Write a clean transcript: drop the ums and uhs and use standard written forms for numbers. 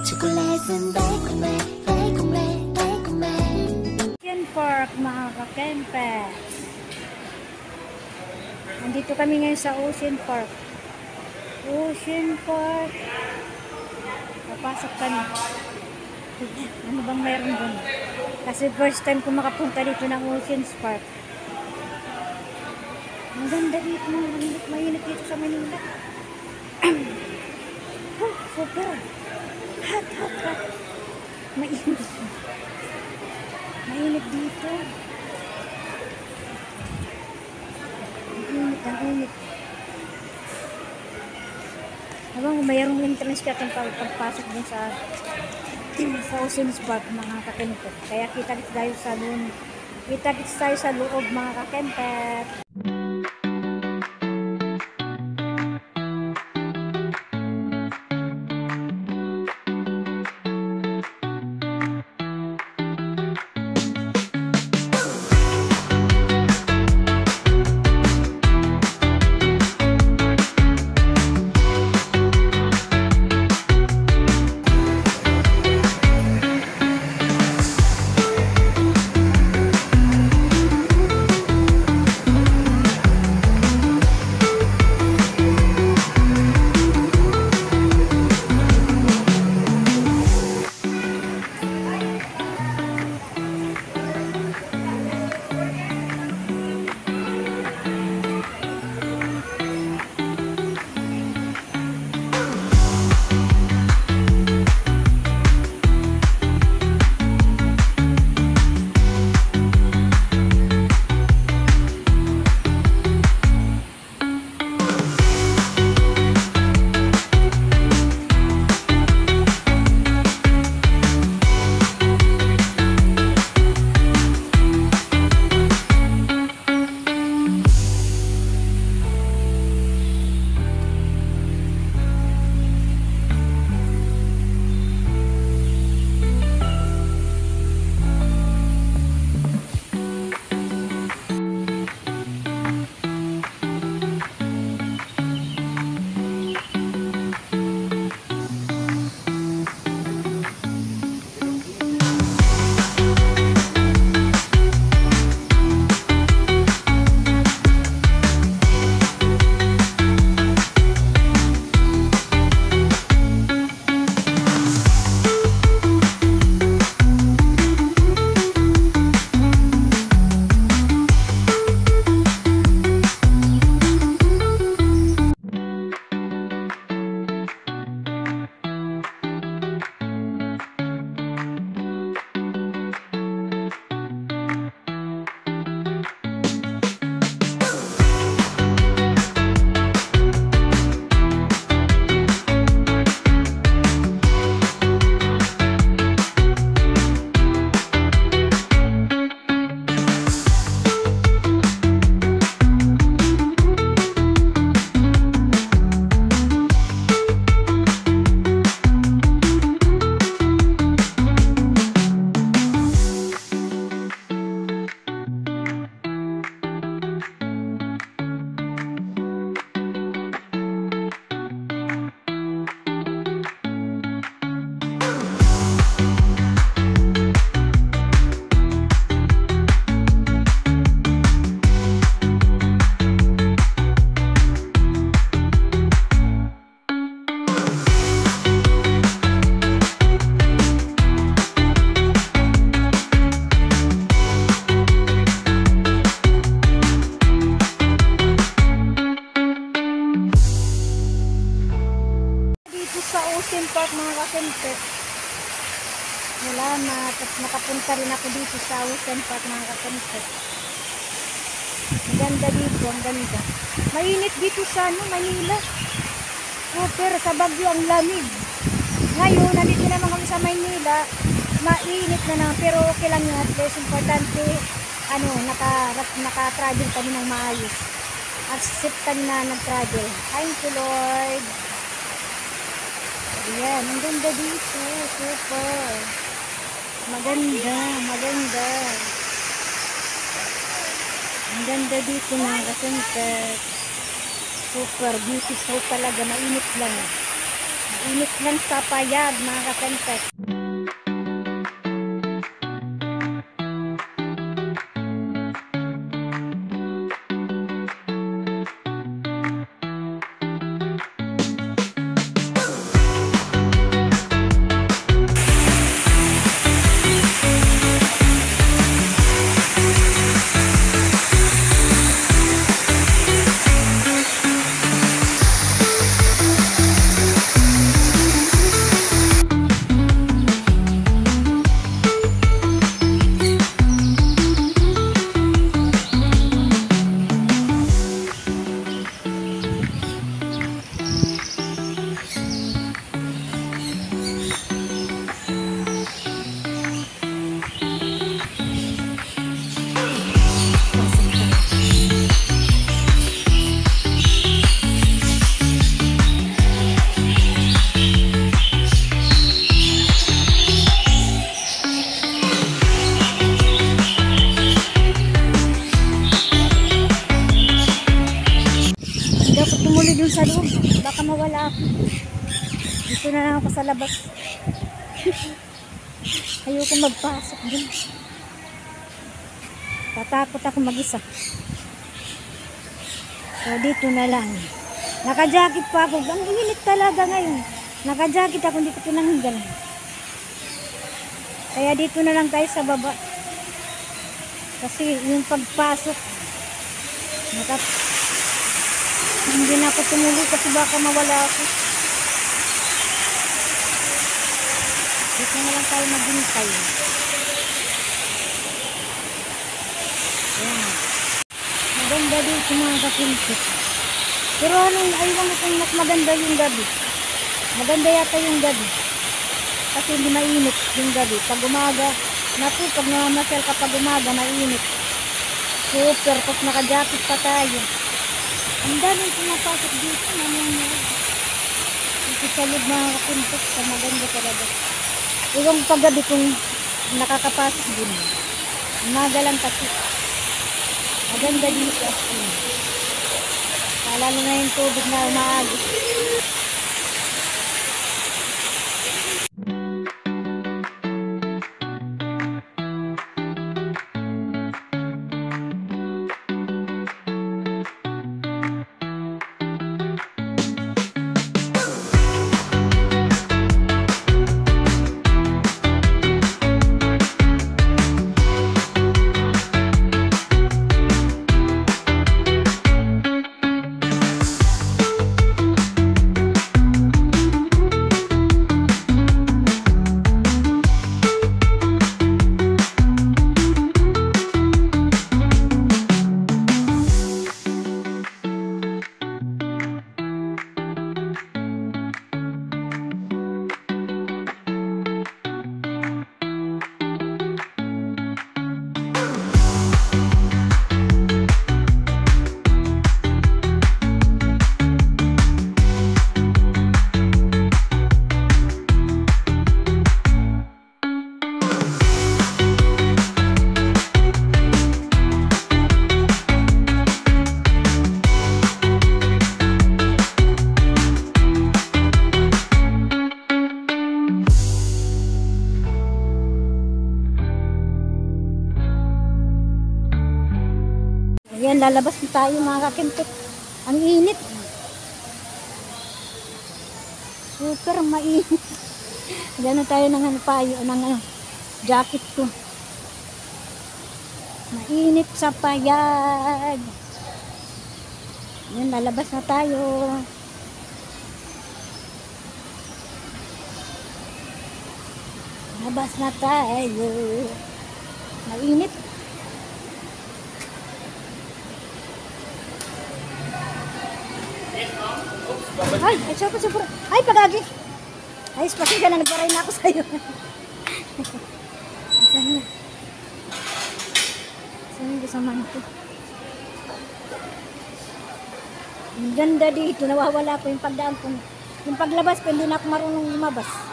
초콜릿은 달콤해 Ocean Park mga kakempe. Nandito kami ngayon sa Ocean Park. Ocean Park. Papasok kami. Ano bang meron doon? Kasi first time ko makapunta dito ng Ocean Park. Ang ganda dito. Mainit dito sa Manila. Oh, super. Hot. Mainit. Mainit dito. Ang init. Habang mayroong entrance ka kung pagpasok din sa Ocean Park mga kakempe. Kaya kita tayo sa loob mga kakempe. Ocean Park mga kakempe. Wala na. Tapos nakapunta rin ako dito sa Ocean Park mga kakempe. Ang ganda dito, ang ganda. Mainit dito sa Manila. Oh, pero sa Baguio ang lamig. Ngayon, nandito naman kami sa Manila. Mainit na naman, pero okay lang yun. At least importante, naka-travel kami ng maayos. Acceptan na nag-travel. Thank you, Lord. Ayan, ang ganda dito. Super. Maganda. Ang ganda dito mga kakempe. Super beautiful talaga. Mainit lang. Init ng sapayag mga kapentek. Tumuloy dun sa loob, baka mawala ako. Dito na lang ako sa labas. Ayoko magpasok dun. Tatakot ako mag-isa. So dito na lang. Naka-jacket pa ako. Ang init talaga ngayon. Naka-jacket ako, hindi ko pinanggal. Kaya dito na lang tayo sa baba. Kasi yung pagpasok, hindi na ako tumuloy kasi baka mawala ako. Dito na lang tayo maghintay. Ayan. Maganda dito mga kapinsit. Pero aywan ko kung mas maganda yung gabi. Maganda yata yung gabi. Kasi hindi mainit yung gabi. Pag umaga, pag namamasyal ka pag umaga, mainit. Super, pag naka-jacket pa tayo. Ang daming pumapasok dito, namumulog. Dito sa loob mga kapinsit, maganda talaga. Iwang paggabi kung nakakapasok din. Umaga lang kasi. Maganda dito. Lalo na yung tubig na umaagos. Ayan, lalabas na tayo mga kakintik. Ang init. Super mainit. Gano'n tayo ng payo, ng jacket ko. Mainit sa payag. Ayan, lalabas na tayo. Labas na tayo. Mainit. Ay, super. Ay, pagagi. Ay, pasensya na, nagbaray na ako sa'yo. Saan na? Saan yung kasama nito? Ang ganda dito, nawawala ko yung pagdaan ko. Yung paglabas ko, hindi na ako marunong lumabas.